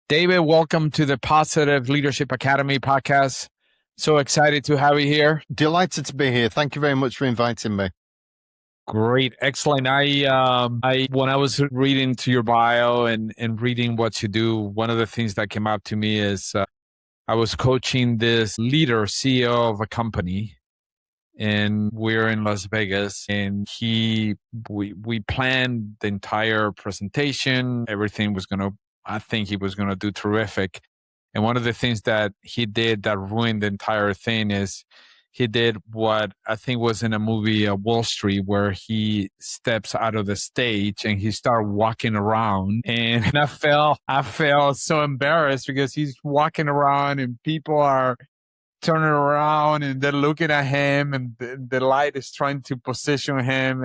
David, welcome to the Positive Leadership Academy podcast. So excited to have you here. Delighted to be here. Thank you very much for inviting me. Great, excellent. When I was reading to your bio and reading what you do, one of the things that came up to me is I was coaching this leader, CEO of a company, and we're in Las Vegas, and we planned the entire presentation. Everything was I think he was going to do terrific. And one of the things that he did that ruined the entire thing is he did what I think was in a movie, Wall Street, where he steps out of the stage and he started walking around. And I felt so embarrassed because he's walking around and people are turning around and they're looking at him, and the light is trying to position him.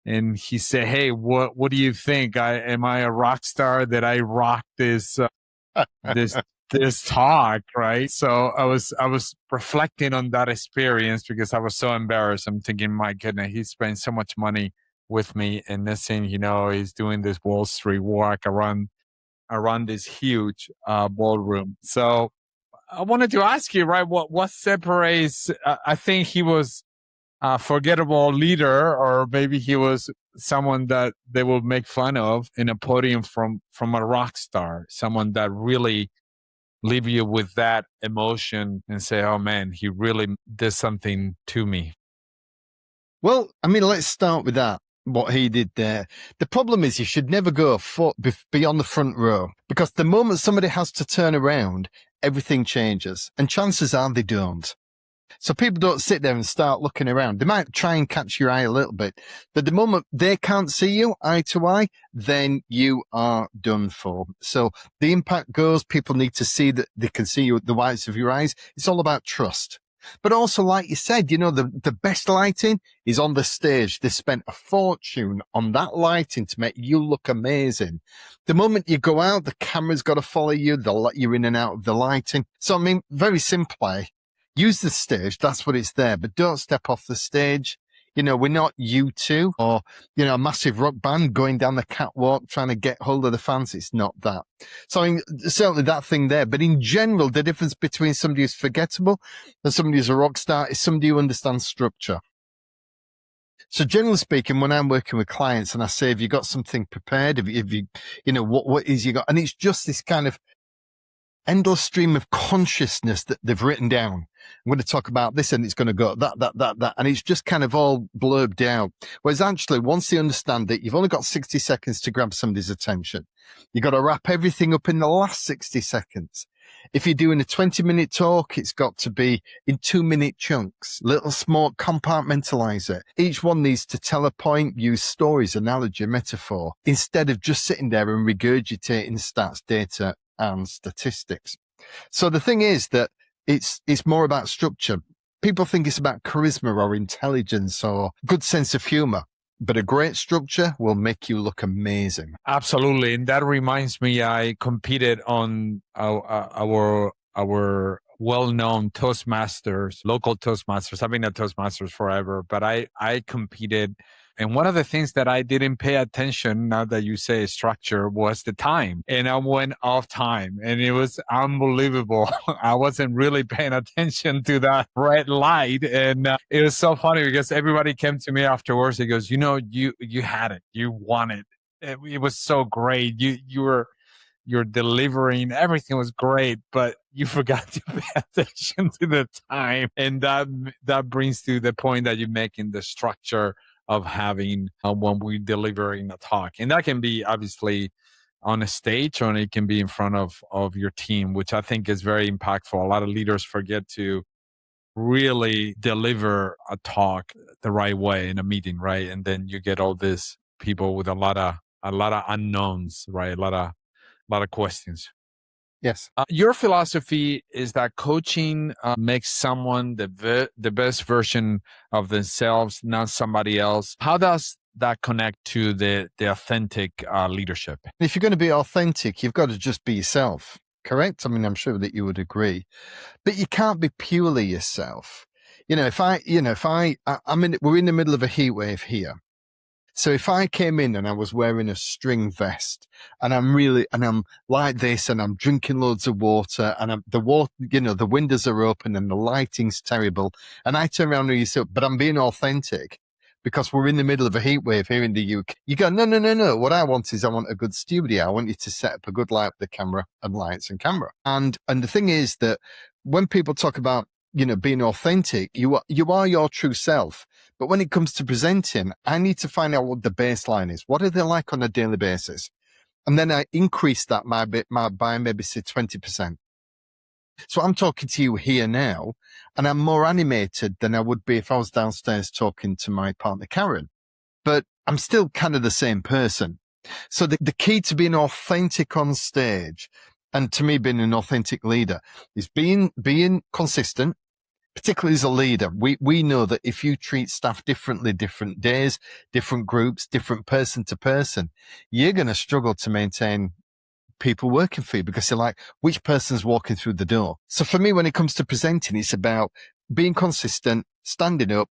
And he said, "Hey, what do you think? Am I a rock star that I rock this this talk?" Right. So I was reflecting on that experience because I was so embarrassed. I'm thinking, my goodness, he spent so much money with me, and this thing, he's doing this Wall Street walk around this huge ballroom. So I wanted to ask you, right? What separates? I think he was a forgettable leader, or maybe he was someone that they will make fun of in a podium from a rock star, someone that really leave you with that emotion and say, "Oh man, he really did something to me." Well, I mean, let's start with that. What he did there. The problem is you should never go beyond the front row, because the moment somebody has to turn around, everything changes, and chances are they don't. So people don't sit there and start looking around. They might try and catch your eye a little bit, but the moment they can't see you eye to eye, then you are done for. So the impact goes, people need to see that they can see you at the whites of your eyes. It's all about trust. But also, like you said, the best lighting is on the stage. They spent a fortune on that lighting to make you look amazing. The moment you go out, the camera's got to follow you. They'll let you in and out of the lighting. So, I mean, very simply, use the stage. That's what it's there. But don't step off the stage. We're not U2 or, a massive rock band going down the catwalk trying to get hold of the fans. It's not that. So, I mean, certainly that thing there. But in general, the difference between somebody who's forgettable and somebody who's a rock star is somebody who understands structure. So generally speaking, when I'm working with clients and I say, have you got something prepared? Have you what is you got? And it's just this kind of endless stream of consciousness that they've written down. I'm going to talk about this and it's going to go that. And it's just kind of all blurbed out. Whereas actually, once they understand it, you've only got 60 seconds to grab somebody's attention. You've got to wrap everything up in the last 60 seconds. If you're doing a 20-minute talk, it's got to be in 2-minute chunks, little small, compartmentalize it. Each one needs to tell a point, use stories, analogy, metaphor, instead of just sitting there and regurgitating stats, data, and statistics. So the thing is that it's more about structure. People think it's about charisma or intelligence or good sense of humor, but a great structure will make you look amazing. Absolutely. And that reminds me, I competed on our well-known Toastmasters, local Toastmasters. I've been at Toastmasters forever, but I competed. And one of the things that I didn't pay attention, now that you say structure, was the time. And I went off time and it was unbelievable. I wasn't really paying attention to that red light. And it was so funny because everybody came to me afterwards. He goes, you had it. You won it. It was so great. You're delivering. Everything was great, but you forgot to pay attention to the time. And that brings to the point that you make in the structure of having when we delivering a talk. And that can be obviously on a stage, or it can be in front of your team, which I think is very impactful. A lot of leaders forget to really deliver a talk the right way in a meeting, right? And then you get all these people with a lot of unknowns, right? A lot of questions. Yes. Your philosophy is that coaching makes someone the best version of themselves, not somebody else. How does that connect to the authentic leadership? If you're going to be authentic, you've got to just be yourself, correct? I mean, I'm sure that you would agree. But you can't be purely yourself. We're in the middle of a heat wave here. So if I came in and I was wearing a string vest and I'm like this and I'm drinking loads of water and the water, the windows are open and the lighting's terrible. And I turn around and you say, but I'm being authentic because we're in the middle of a heat wave here in the UK. You go, no, no, no, no. What I want is I want a good studio. I want you to set up a good light with the camera and lights and camera. And the thing is that when people talk about, being authentic, you are your true self. But when it comes to presenting, I need to find out what the baseline is. What are they like on a daily basis? And then I increase that by maybe say 20%. So I'm talking to you here now, and I'm more animated than I would be if I was downstairs talking to my partner, Karen. But I'm still kind of the same person. So the key to being authentic on stage, and to me being an authentic leader, is being consistent. Particularly as a leader, we know that if you treat staff differently, different days, different groups, different person to person, you're going to struggle to maintain people working for you because you're like, which person's walking through the door? So for me, when it comes to presenting, it's about being consistent, standing up,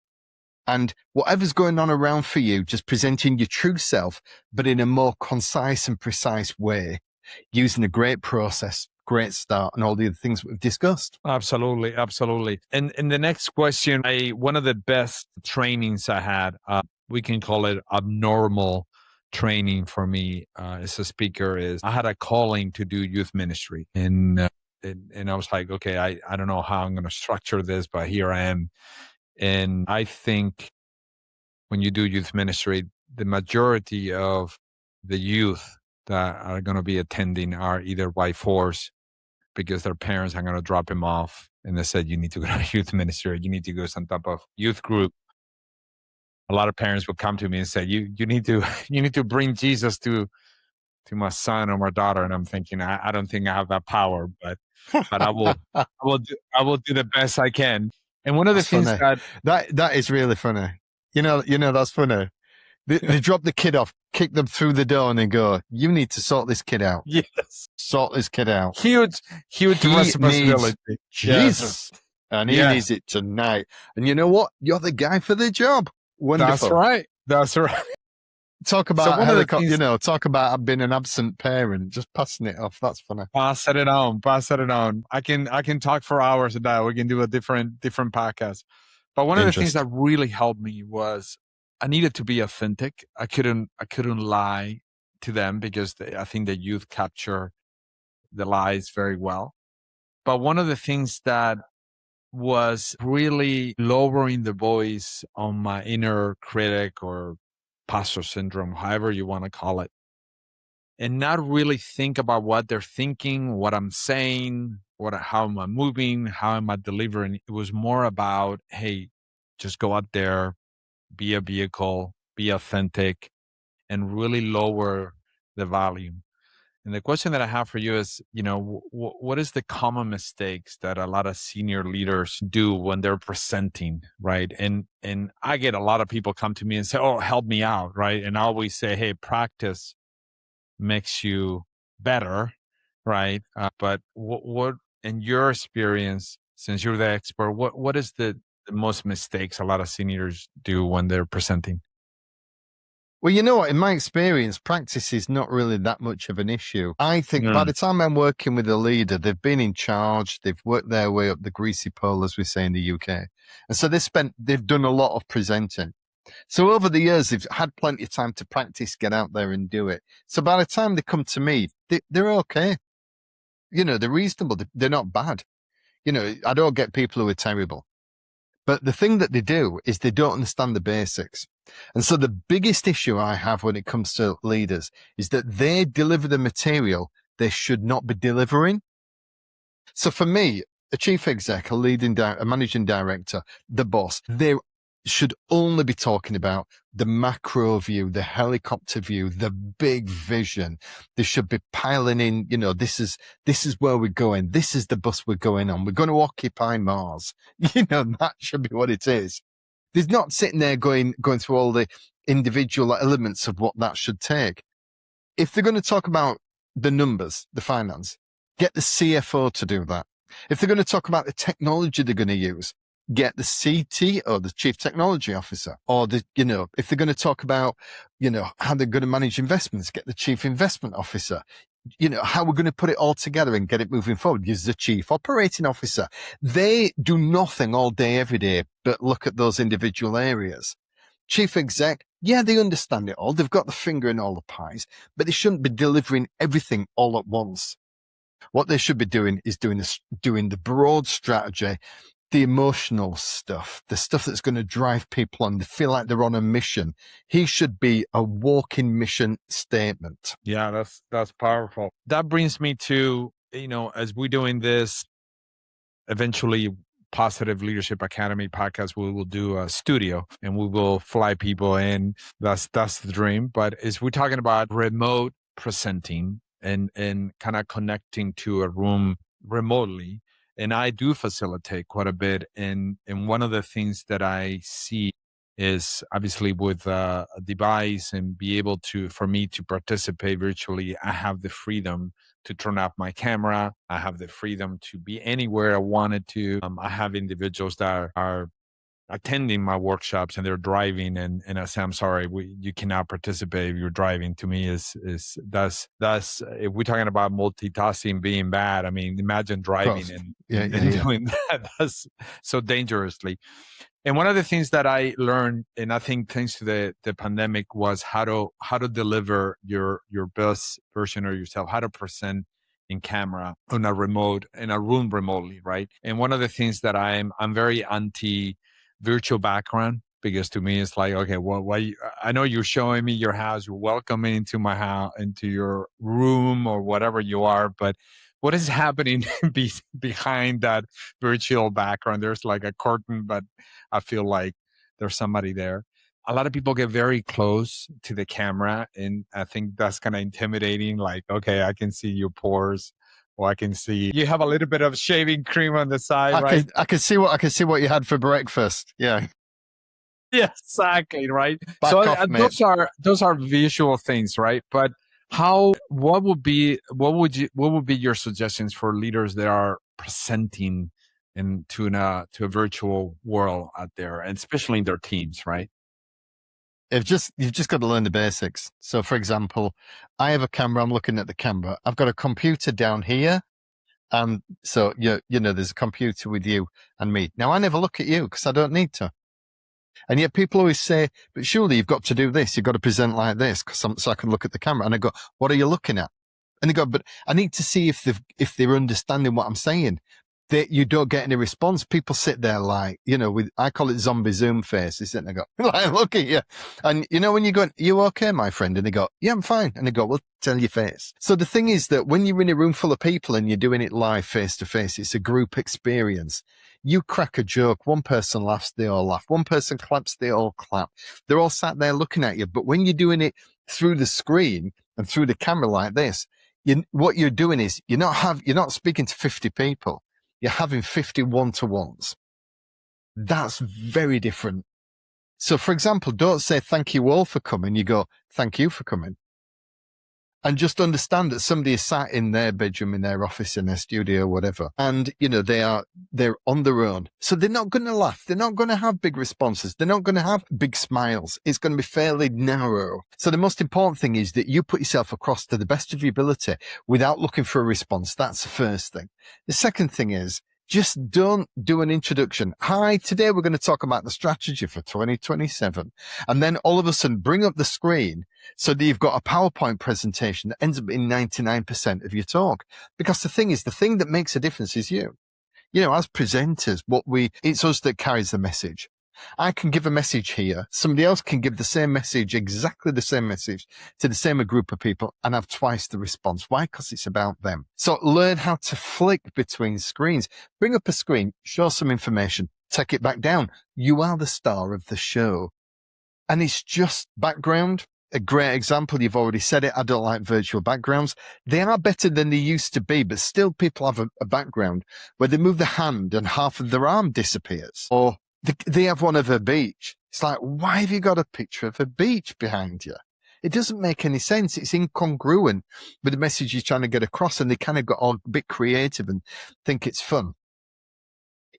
and whatever's going on around for you, just presenting your true self, but in a more concise and precise way, using a great process, great start, and all the other things we've discussed. Absolutely, absolutely. And the next question, one of the best trainings I had, we can call it abnormal training for me as a speaker, is I had a calling to do youth ministry, and I was like, okay, I don't know how I'm going to structure this, but here I am. And I think when you do youth ministry, the majority of the youth that are going to be attending are either by force, because their parents are going to drop them off and they said, you need to go to youth ministry, you need to go to some type of youth group. A lot of parents will come to me and say, you need to bring Jesus to my son or my daughter. And I'm thinking, I don't think I have that power, but I will do the best I can. And one of the things that is really funny. That's funny. They drop the kid off, kick them through the door, and then go, you need to sort this kid out. Yes. Sort this kid out. Huge responsibility. Jesus. Yes. And he needs it tonight. And you know what? You're the guy for the job. Wonderful. That's right. Talk about talk about being an absent parent, just passing it off. That's funny. Pass it on. I can talk for hours a day. We can do a different podcast. But one of the things that really helped me was I needed to be authentic. I couldn't lie to them because I think the youth capture the lies very well. But one of the things that was really lowering the voice on my inner critic or pastor syndrome, however you want to call it, and not really think about what they're thinking, what I'm saying, how am I moving, how am I delivering. It was more about, hey, just go out there, be a vehicle, be authentic, and really lower the volume. And the question that I have for you is, what is the common mistakes that a lot of senior leaders do when they're presenting, right? And I get a lot of people come to me and say, oh, help me out, right? And I always say, hey, practice makes you better, right? But what, in your experience, since you're the expert, what is the most mistakes a lot of seniors do when they're presenting? Well, you know what? In my experience, practice is not really that much of an issue. I think by the time I'm working with a leader, they've been in charge, they've worked their way up the greasy pole, as we say in the UK. And so they've done a lot of presenting. So over the years, they've had plenty of time to practice, get out there and do it. So by the time they come to me, they're okay. They're reasonable. They're not bad. I don't get people who are terrible. But the thing that they do is they don't understand the basics. And so the biggest issue I have when it comes to leaders is that they deliver the material they should not be delivering. So for me, a chief exec, a managing director, the boss, they should only be talking about the macro view, the helicopter view, the big vision. They should be piling in, this is where we're going. This is the bus we're going on. We're going to occupy Mars. That should be what it is. There's not sitting there going through all the individual elements of what that should take. If they're going to talk about the numbers, the finance, get the CFO to do that. If they're going to talk about the technology they're going to use, get the CT or the chief technology officer, or if they're going to talk about, how they're going to manage investments, get the chief investment officer. How we're going to put it all together and get it moving forward. Use the chief operating officer. They do nothing all day, every day, but look at those individual areas. Chief exec, yeah, they understand it all. They've got the finger in all the pies, but they shouldn't be delivering everything all at once. What they should be doing is doing the broad strategy, the emotional stuff, the stuff that's going to drive people on. They feel like they're on a mission. He should be a walking mission statement. Yeah, that's powerful. That brings me to, as we're doing this, eventually Positive Leadership Academy podcast, we will do a studio and we will fly people in. That's the dream. But as we're talking about remote presenting and kind of connecting to a room remotely, and I do facilitate quite a bit. And one of the things that I see is obviously with a device and be able for me to participate virtually, I have the freedom to turn off my camera. I have the freedom to be anywhere I wanted to. I have individuals that are attending my workshops and they're driving and I say, I'm sorry, you cannot participate if you're driving. To me that's if we're talking about multitasking being bad, I mean, imagine driving and doing that. That's so dangerously. And one of the things that I learned, and I think thanks to the pandemic, was how to deliver your best version of yourself, how to present in camera in a room remotely, right? And one of the things that I'm very anti virtual background, because to me it's like, okay, well, why? I know you're showing me your house, you're welcoming into my house, into your room or whatever you are, but what is happening behind that virtual background? There's like a curtain, but I feel like there's somebody there. A lot of people get very close to the camera, and I think that's kind of intimidating. Like, okay, I can see your pores, or I can see you have a little bit of shaving cream on the side, right? I can see what you had for breakfast. Yeah. Yeah, exactly, right. Those are visual things, right? But what would be your suggestions for leaders that are presenting to a virtual world out there, and especially in their teams, right? You've just got to learn the basics. So, for example, I have a camera. I'm looking at the camera. I've got a computer down here, and so there's a computer with you and me. Now, I never look at you because I don't need to. And yet people always say, but surely you've got to do this. You've got to present like this so I can look at the camera. And I go, what are you looking at? And they go, but I need to see if they're understanding what I'm saying. You don't get any response. People sit there like, I call it zombie Zoom face. They sit there and go, like, look at you. And when you go, are you okay, my friend? And they go, yeah, I'm fine. And they go, well, tell your face. So the thing is that when you're in a room full of people and you're doing it live face to face, it's a group experience. You crack a joke. One person laughs, they all laugh. One person claps, they all clap. They're all sat there looking at you. But when you're doing it through the screen and through the camera like this, what you're doing is you're not speaking to 50 people. You're having 50 one-to-ones. That's very different. So, for example, don't say thank you all for coming. You go, thank you for coming. And just understand that somebody is sat in their bedroom, in their office, in their studio, whatever. And, they're on their own. So they're not going to laugh. They're not going to have big responses. They're not going to have big smiles. It's going to be fairly narrow. So the most important thing is that you put yourself across to the best of your ability without looking for a response. That's the first thing. The second thing is, just don't do an introduction. Hi, today we're going to talk about the strategy for 2027. And then all of a sudden bring up the screen so that you've got a PowerPoint presentation that ends up being 99% of your talk. Because the thing that makes a difference is you. As presenters, it's us that carries the message. I can give a message here. Somebody else can give the same message, exactly the same message to the same group of people and have twice the response. Why? Because it's about them. So learn how to flick between screens. Bring up a screen, show some information, take it back down. You are the star of the show. And it's just background. A great example. You've already said it. I don't like virtual backgrounds. They are better than they used to be, but still people have a background where they move the hand and half of their arm disappears, or they have one of a beach. It's like, why have you got a picture of a beach behind you? It doesn't make any sense. It's incongruent with the message you're trying to get across, and they kind of got all a bit creative and think it's fun.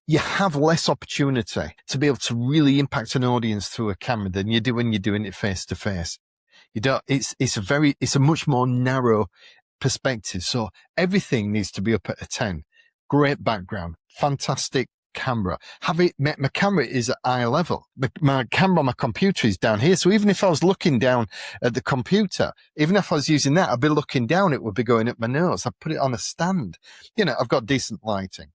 you have less opportunity to be able to really impact an audience through a camera than you do when you're doing it face to face. You don't, it's a much more narrow perspective. So everything needs to be up at a 10. Great background, fantastic camera. My camera is at eye level. My camera on my computer is down here. So even if I was looking down at the computer, even if I was using that, I'd be looking down, it would be going up my nose. I put it on a stand. I've got decent lighting.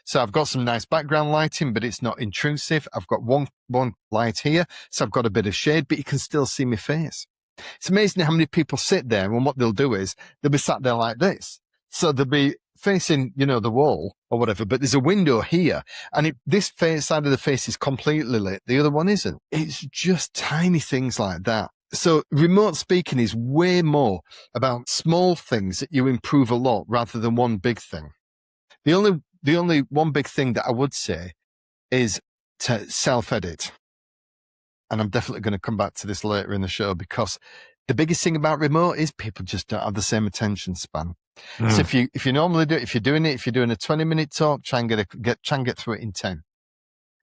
So I've got some nice background lighting, but it's not intrusive. I've got one light here. So I've got a bit of shade, but you can still see my face. It's amazing how many people sit there, and what they'll do is they'll be sat there like this. So they'll be facing, the wall or whatever, but there's a window here, and this side of the face is completely lit. The other one isn't. It's just tiny things like that. So remote speaking is way more about small things that you improve a lot rather than one big thing. The only one big thing that I would say is to self-edit. And I'm definitely going to come back to this later in the show, because the biggest thing about remote is people just don't have the same attention span. So if you normally do it, if you're doing a 20-minute talk, try and get through it in 10.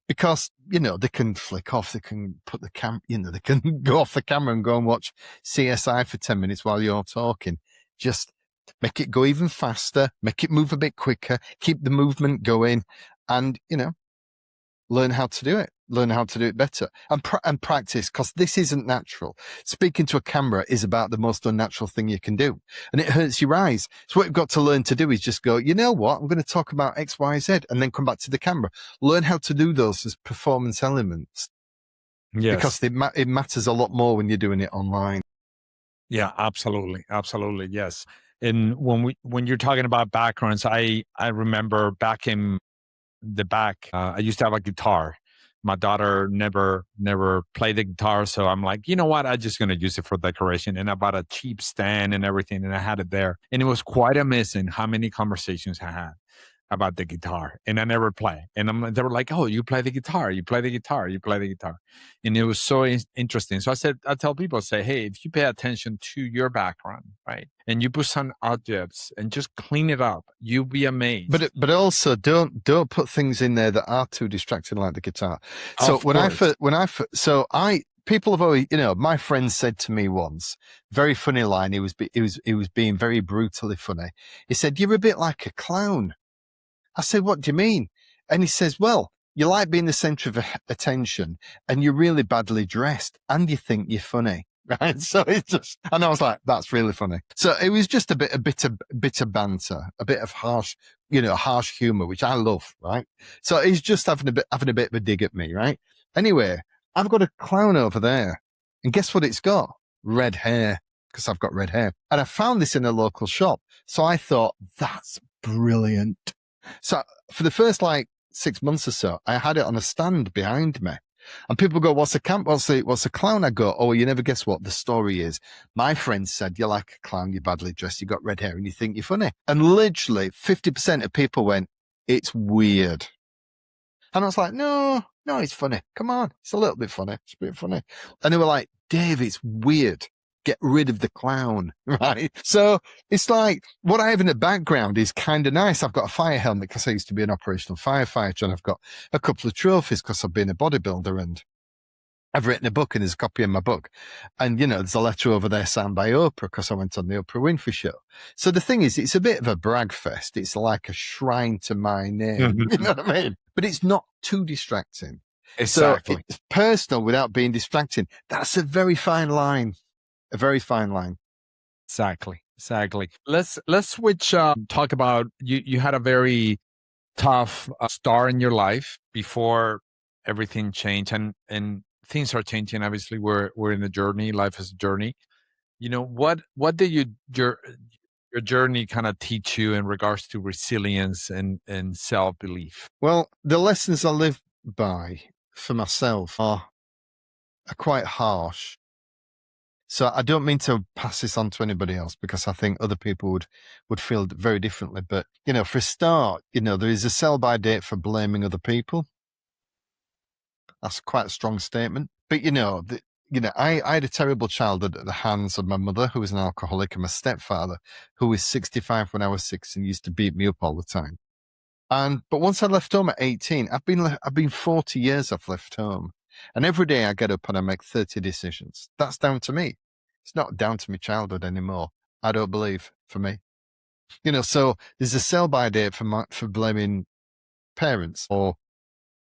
Because, they can flick off, they can put the they can go off the camera and go and watch CSI for 10 minutes while you're talking. Just make it go even faster, make it move a bit quicker, keep the movement going, and, learn how to do it better and practice, because this isn't natural. Speaking to a camera is about the most unnatural thing you can do, and it hurts your eyes. So what you've got to learn to do is just go, you know what, I'm going to talk about X, Y, Z, and then come back to the camera. Learn how to do those as performance elements. Yes. Because it matters a lot more when you're doing it online. Yeah, absolutely. Absolutely. Yes. And when you're talking about backgrounds, I remember back in the back, I used to have a guitar. My daughter never played the guitar. So I'm like, you know what? I'm just going to use it for decoration. And I bought a cheap stand and everything, and I had it there. And it was quite amazing how many conversations I had about the guitar, and I never play. And they were like, oh, you play the guitar, you play the guitar, you play the guitar. And it was so interesting. So I tell people, say, hey, if you pay attention to your background, right, and you put some objects and just clean it up, you'll be amazed. But also don't put things in there that are too distracting, like the guitar. So people have always, my friend said to me once, very funny line. He was being very brutally funny. He said, "You're a bit like a clown." I said, "What do you mean?" And he says, "Well, you like being the center of attention, and you're really badly dressed, and you think you're funny." Right. So it's just, and I was like, that's really funny. So it was just a bit of banter, a bit of harsh humor, which I love. Right. So he's just having a bit of a dig at me. Right. Anyway, I've got a clown over there, and guess what it's got? Red hair, because I've got red hair. And I found this in a local shop. So I thought, that's brilliant. So for the first 6 months or so, I had it on a stand behind me, and people go, what's a clown? I go, oh, you never guess what the story is. My friend said, you're like a clown, you're badly dressed, you got red hair, and you think you're funny. And literally 50% of people went, it's weird. And I was like, no, it's funny. Come on. It's a little bit funny. It's a bit funny. And they were like, Dave, it's weird. Get rid of the clown, right? So it's like what I have in the background is kind of nice. I've got a fire helmet because I used to be an operational firefighter, and I've got a couple of trophies because I've been a bodybuilder, and I've written a book, and there's a copy in my book. And, there's a letter over there signed by Oprah because I went on the Oprah Winfrey Show. So the thing is, it's a bit of a brag fest. It's like a shrine to my name. You know what I mean? But it's not too distracting. Exactly. So it's personal without being distracting. That's a very fine line. A very fine line. Exactly. Let's switch. Talk about you had a very tough start in your life before everything changed, and things are changing. Obviously, we're in a journey. Life is a journey. What did your journey kind of teach you in regards to resilience and self-belief? Well, the lessons I live by for myself are quite harsh. So I don't mean to pass this on to anybody else, because I think other people would feel very differently. But, for a start, there is a sell-by date for blaming other people. That's quite a strong statement. But, I had a terrible childhood at the hands of my mother, who was an alcoholic, and my stepfather, who was 65 when I was 6 and used to beat me up all the time. But once I left home at 18, I've been 40 years I've left home. And every day I get up and I make 30 decisions. That's down to me. It's not down to my childhood anymore. I don't believe, for me. So there's a sell-by date for blaming parents or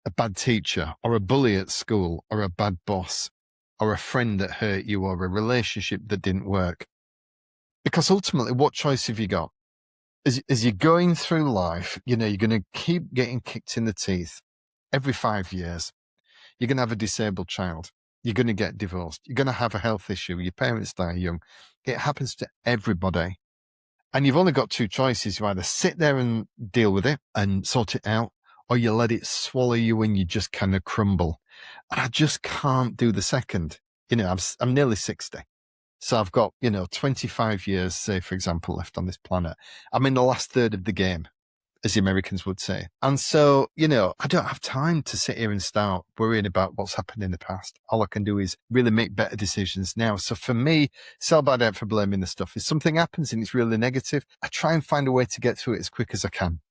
a bad teacher or a bully at school or a bad boss or a friend that hurt you or a relationship that didn't work. Because ultimately, what choice have you got? As you're going through life, you're going to keep getting kicked in the teeth every 5 years. You're going to have a disabled child. You're going to get divorced. You're going to have a health issue. Your parents die young. It happens to everybody. And you've only got two choices. You either sit there and deal with it and sort it out, or you let it swallow you and you just kind of crumble. And I just can't do the second. I'm nearly 60. So I've got, 25 years, say, for example, left on this planet. I'm in the last third of the game, as the Americans would say. And so, I don't have time to sit here and start worrying about what's happened in the past. All I can do is really make better decisions now. So for me, sell by date for blaming the stuff. If something happens and it's really negative, I try and find a way to get through it as quick as I can.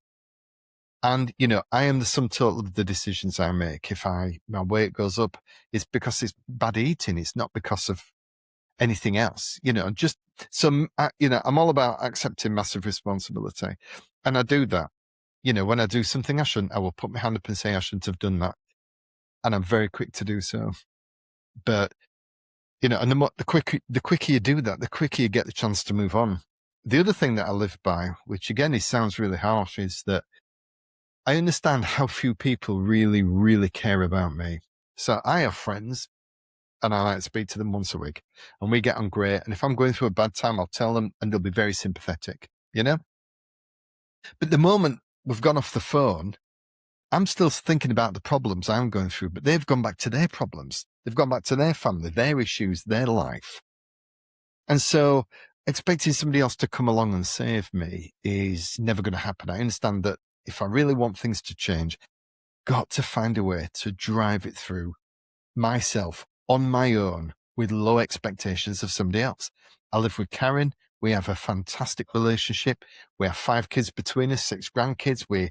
And, I am the sum total of the decisions I make. If my weight goes up, it's because it's bad eating. It's not because of anything else, just some, I'm all about accepting massive responsibility. And I do that. When I do something I shouldn't, I will put my hand up and say I shouldn't have done that. And I'm very quick to do so. But, and the quicker you do that, the quicker you get the chance to move on. The other thing that I live by, which again, it sounds really harsh, is that I understand how few people really, really care about me. So I have friends and I like to speak to them once a week and we get on great. And if I'm going through a bad time, I'll tell them and they'll be very sympathetic, But the moment we've gone off the phone, I'm still thinking about the problems I'm going through, but they've gone back to their problems. They've gone back to their family, their issues, their life. And so expecting somebody else to come along and save me is never going to happen. I understand that if I really want things to change, got to find a way to drive it through myself on my own with low expectations of somebody else. I live with Karen. We have a fantastic relationship. We have 5 kids between us, 6 grandkids. We're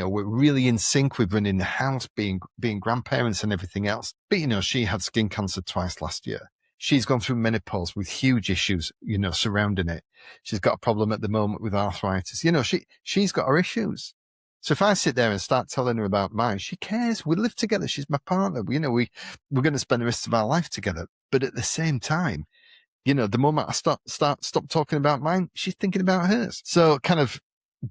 really in sync. We're running the house, being grandparents and everything else. But, she had skin cancer twice last year. She's gone through menopause with huge issues, surrounding it. She's got a problem at the moment with arthritis. She's got her issues. So if I sit there and start telling her about mine, she cares. We live together. She's my partner. We're going to spend the rest of our life together. But at the same time, the moment I stop talking about mine, she's thinking about hers. So kind of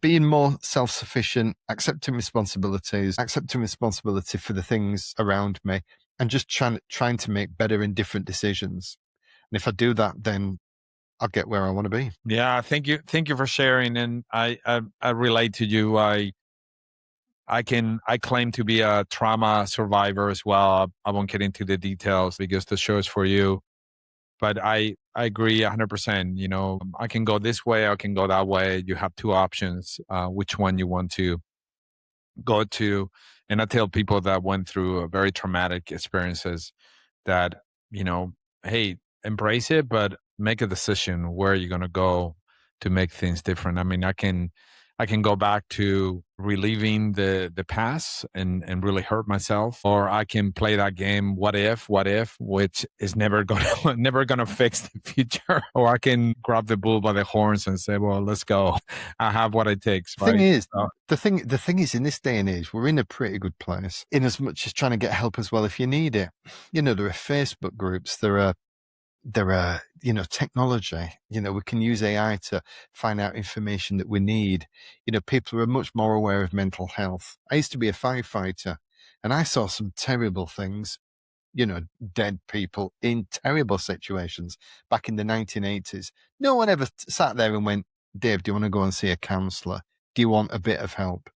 being more self-sufficient, accepting responsibility for the things around me, and just trying to make better and different decisions. And if I do that, then I'll get where I want to be. Yeah, thank you for sharing. And I relate to you. I claim to be a trauma survivor as well. I won't get into the details because the show is for you. But I agree 100%. I can go this way, I can go that way. You have 2 options, which one you want to go to. And I tell people that went through very traumatic experiences that, hey, embrace it, but make a decision where you're going to go to make things different. I mean, I can go back to reliving the past and really hurt myself, or I can play that game, what if, which is never gonna fix the future. Or I can grab the bull by the horns and say, well, let's go. I have what it takes. The thing is, in this day and age, we're in a pretty good place in as much as trying to get help as well if you need it. There are Facebook groups, there are technology, we can use AI to find out information that we need. People are much more aware of mental health. I used to be a firefighter and I saw some terrible things, dead people in terrible situations back in the 1980s. No one ever sat there and went, Dave, do you want to go and see a counsellor? Do you want a bit of help?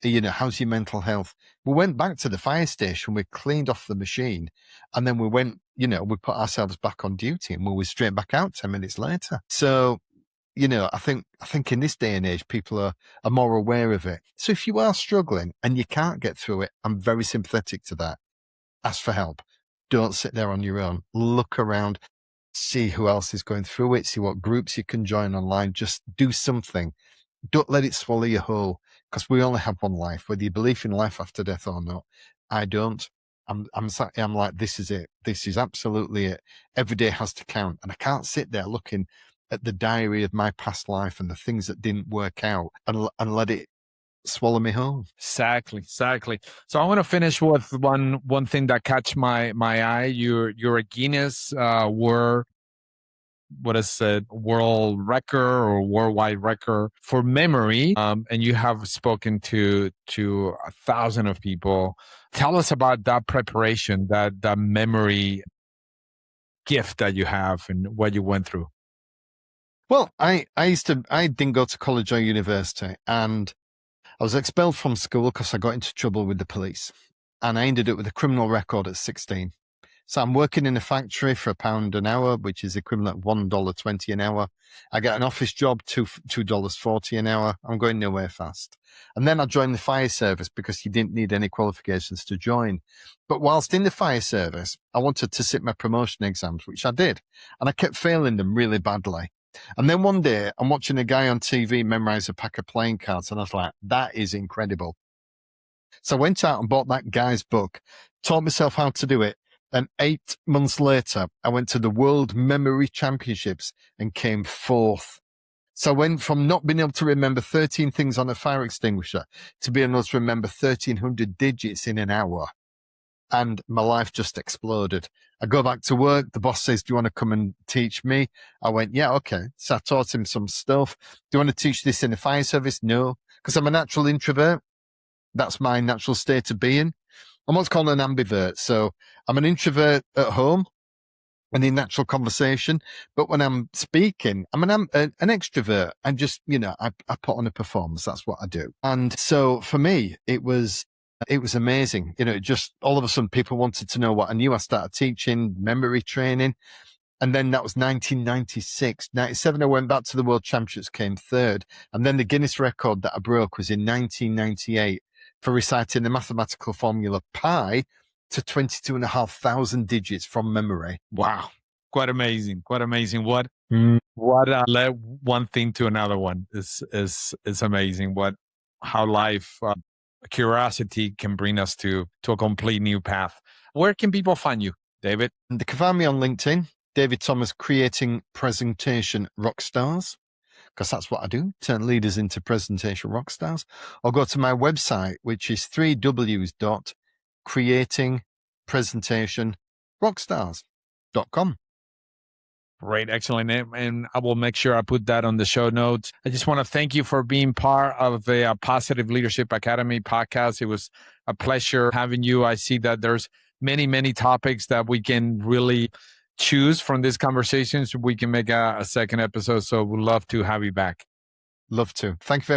How's your mental health? We went back to the fire station, we cleaned off the machine, and then we went, we put ourselves back on duty and we were straight back out 10 minutes later. So, I think in this day and age, people are more aware of it. So if you are struggling and you can't get through it, I'm very sympathetic to that. Ask for help. Don't sit there on your own. Look around, see who else is going through it, see what groups you can join online. Just do something. Don't let it swallow you whole. because we only have one life, whether you believe in life after death or not. I don't. I'm like, this is it. This is absolutely it. Every day has to count. And I can't sit there looking at the diary of my past life and the things that didn't work out and let it swallow me whole. Exactly. So I want to finish with one thing that catch my eye. You're a Guinness world record or worldwide record for memory, and you have spoken to 1,000 of people. Tell us about that preparation, that memory gift that you have, and what you went through. Well, I didn't go to college or university, and I was expelled from school because I got into trouble with the police, and I ended up with a criminal record at 16. So I'm working in a factory for £1 an hour, which is equivalent of $1.20 an hour. I get an office job, $2.40 an hour. I'm going nowhere fast. And then I joined the fire service because you didn't need any qualifications to join. But whilst in the fire service, I wanted to sit my promotion exams, which I did. And I kept failing them really badly. And then one day I'm watching a guy on TV memorize a pack of playing cards. And I was like, that is incredible. So I went out and bought that guy's book, taught myself how to do it. And 8 months later, I went to the World Memory Championships and came 4th. So I went from not being able to remember 13 things on a fire extinguisher to being able to remember 1,300 digits in an hour. And my life just exploded. I go back to work. The boss says, do you want to come and teach me? I went, yeah, okay. So I taught him some stuff. Do you want to teach this in the fire service? No, because I'm a natural introvert. That's my natural state of being. I'm what's called an ambivert. So I'm an introvert at home and in natural conversation. But when I'm speaking, I'm an extrovert. I just, I put on a performance. That's what I do. And so for me, it was amazing. Just all of a sudden people wanted to know what I knew. I started teaching memory training. And then that was 1996. 97, I went back to the World Championships, came 3rd. And then the Guinness record that I broke was in 1998 for reciting the mathematical formula pi to 22,500 digits from memory. Wow. Quite amazing. What led one thing to another one is amazing. How life, curiosity can bring us to a complete new path. Where can people find you, David? They can find me on LinkedIn, David Thomas, Creating Presentation Rockstars, because that's what I do, turn leaders into presentation rock stars. Or go to my website, which is www.creatingpresentationrockstars.com. Great, excellent. And I will make sure I put that on the show notes. I just want to thank you for being part of the Positive Leadership Academy podcast. It was a pleasure having you. I see that there's many, many topics that we can really choose from this conversation, so we can make a second episode. So we'd love to have you back. Love to. Thank you very much.